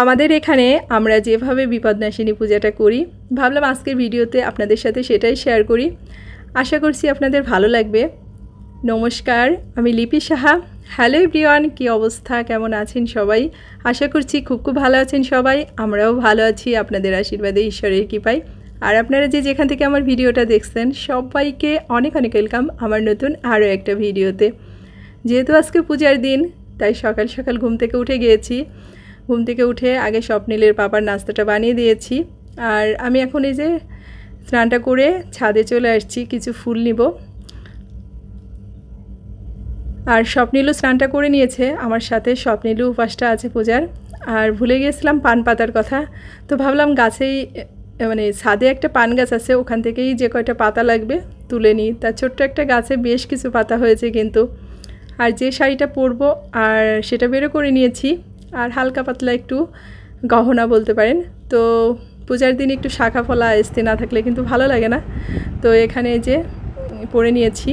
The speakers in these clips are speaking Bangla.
আমাদের এখানে আমরা যেভাবে বিপদনাশিনী পূজাটা করি ভাবলাম আজকের ভিডিওতে আপনাদের সাথে সেটাই শেয়ার করি। আশা করছি আপনাদের ভালো লাগবে। নমস্কার, আমি লিপি সাহা। হ্যালো এভরিওয়ান, কী অবস্থা, কেমন আছেন সবাই? আশা করছি খুব ভালো আছেন সবাই। আমরাও ভালো আছি আপনাদের আশীর্বাদে, ঈশ্বরের কৃপায়। আর আপনারা যেখান থেকে আমার ভিডিওটা দেখছেন সবাইকে অনেক ওয়েলকাম আমার নতুন আরও একটা ভিডিওতে। যেহেতু আজকে পূজার দিন তাই সকাল সকাল ঘুম থেকে উঠে গিয়েছি। ঘুম থেকে উঠে আগে স্বপ্নিলের পাপার নাস্তাটা বানিয়ে দিয়েছি। আর আমি এখন এই যে স্নানটা করে ছাদে চলে আসছি, কিছু ফুল নিব। আর স্বপ্নিলও স্নানটা করে নিয়েছে, আমার সাথে স্বপ্নিলও উপাসটা আছে পূজার। আর ভুলে গিয়েছিলাম পান পাতার কথা, তো ভাবলাম গাছেই মানে ছাদে একটা পান গাছ আছে, ওখান থেকেই যে কয়টা পাতা লাগবে তুলে নিই। তার ছোট্ট একটা গাছে বেশ কিছু পাতা হয়েছে কিন্তু। আর যে শাড়িটা পরবো আর সেটা বেরো করে নিয়েছি। আর হালকা পাতলা একটু গহনা বলতে পারেন। তো পূজার দিন একটু শাখা ফলা আসতে না থাকলে কিন্তু ভালো লাগে না। তো এখানে যে পরে নিয়েছি।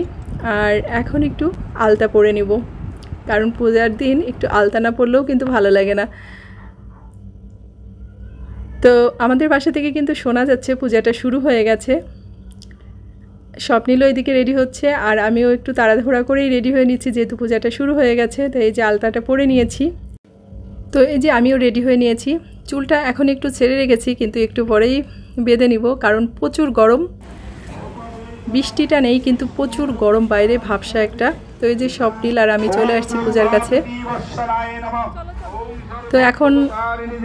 আর এখন একটু আলতা পরে নিব, কারণ পূজার দিন একটু আলতা না পরলেও কিন্তু ভালো লাগে না। তো আমাদের বাসা থেকে কিন্তু শোনা যাচ্ছে পূজাটা শুরু হয়ে গেছে। স্বপ্নিলও এদিকে রেডি হচ্ছে আর আমিও একটু তাড়াহুড়া করেই রেডি হয়ে নিচ্ছি, যেহেতু পূজাটা শুরু হয়ে গেছে। তো এই যে আলতাটা পরে নিয়েছি। তো এই যে আমিও রেডি হয়ে নিয়েছি। চুলটা এখন একটু ছেড়ে রেখেছি, কিন্তু একটু পরেই বেঁধে নিব, কারণ প্রচুর গরম। বৃষ্টিটা নেই কিন্তু প্রচুর গরম বাইরে, ভাবসা একটা। তো এই যে স্বপ্নিল আর আমি চলে আসছি পূজার কাছে। তো এখন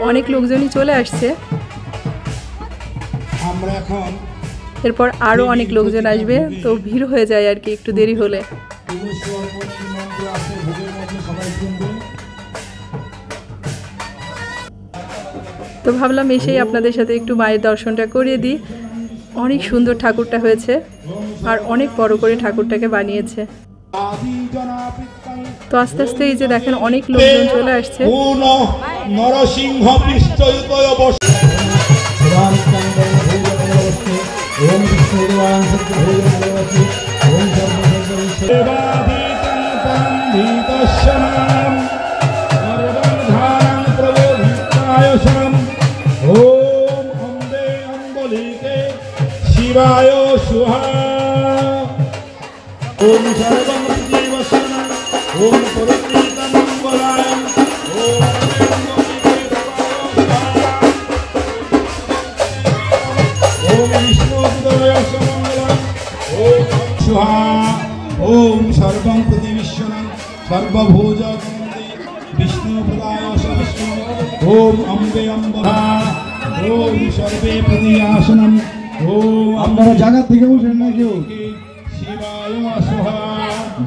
অনেক লোকজনই চলে আসছে, এরপর আরও অনেক লোকজন আসবে, তো ভিড় হয়ে যায় আর কি একটু দেরি হলে। তো ভাবলাম এসেই আপনাদের সাথে একটু মায়ের দর্শনটা করিয়ে দিই। অনেক সুন্দর ঠাকুরটা হয়েছে আর অনেক বড় করে ঠাকুরটাকে বানিয়েছে। তো আস্তে আস্তে এই যে দেখেন অনেক লোকজন চলে আসছে। शिवाय सुहा ओम सर्वमंगलवसन ओम परमंगलाय ओम विष्णुपदय समंगलम ओम सुहा ओम सर्वं प्रतिविश्वनं सर्वभूतवन्दे विष्णुपदाय विष्णु ओम अम्बे अम्बा ओम सर्वे प्रतियासनं আপনারা জায়গা থেকে উঠেন না কেউ,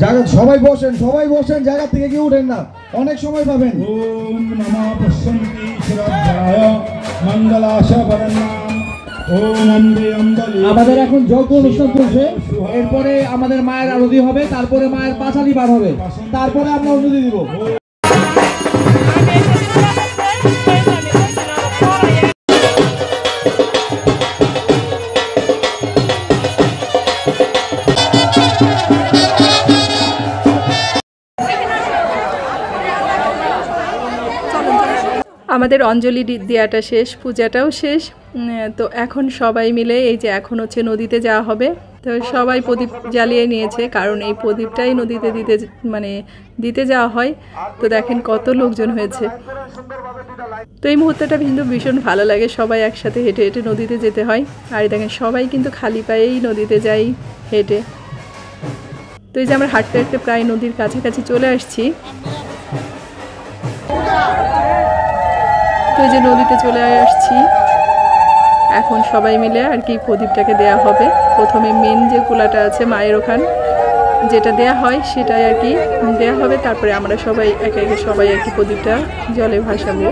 জায়গা সবাই বসেন জায়গা থেকে কেউ উঠেন না, অনেক সময় পাবেন। ওম নমঃ পশ্যন্তি শ্রদ্ধায় মঙ্গলাশবরণাম ওম অম্বে অম্বলি। আমাদের এখন যজ্ঞ অনুষ্ঠান চলছে, এরপরে আমাদের মায়ের আরতি হবে, তারপরে মায়ের পাঁচালি বার হবে, তারপরে আমরা অনুমতি দিব। আমাদের অঞ্জলি দেওয়াটা শেষ, পূজাটাও শেষ। তো এখন সবাই মিলে এই যে এখন হচ্ছে নদীতে যাওয়া হবে। তো সবাই প্রদীপ জ্বালিয়ে নিয়েছে, কারণ এই প্রদীপটাই নদীতে দিতে যাওয়া হয়। তো দেখেন কত লোকজন হয়েছে। তো এই মুহূর্তটা কিন্তু ভীষণ ভালো লাগে, সবাই একসাথে হেঁটে হেঁটে নদীতে যেতে হয়। আর দেখেন সবাই কিন্তু খালি পায়েই নদীতে যাই হেঁটে। তো এই যে আমরা হাঁটতে হাঁটতে প্রায় নদীর কাছাকাছি চলে আসছি। তো এই যে নদীতে চলে আসছি, এখন সবাই মিলে আর কি প্রদীপটাকে দেয়া হবে। প্রথমে মেন যে কুলাটা আছে মায়ের ওখান যেটা দেয়া হয় সেটাই আর কি দেয়া হবে, তারপরে আমরা সবাই একে একে সবাই আর কি প্রদীপটা জলে ভাসাবো।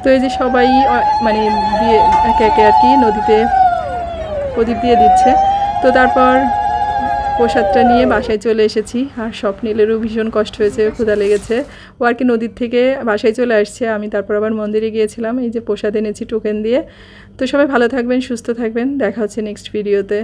তো এই যে সবাই মানে দিয়ে একে একে আর কি নদীতে প্রদীপ দিয়ে দিচ্ছে। তো তারপর প্রসাদটা নিয়ে বাসায় চলে এসেছি। আর স্বপ্নিলেরও ভীষণ কষ্ট হয়েছে, ক্ষুধা লেগেছে। ও আর কি নদীর থেকে বাসায় চলে আসছে, আমি তারপর আবার মন্দিরে গিয়েছিলাম। এই যে প্রসাদ এনেছি টোকেন দিয়ে। তো সবাই ভালো থাকবেন, সুস্থ থাকবেন, দেখা হচ্ছে নেক্সট ভিডিওতে।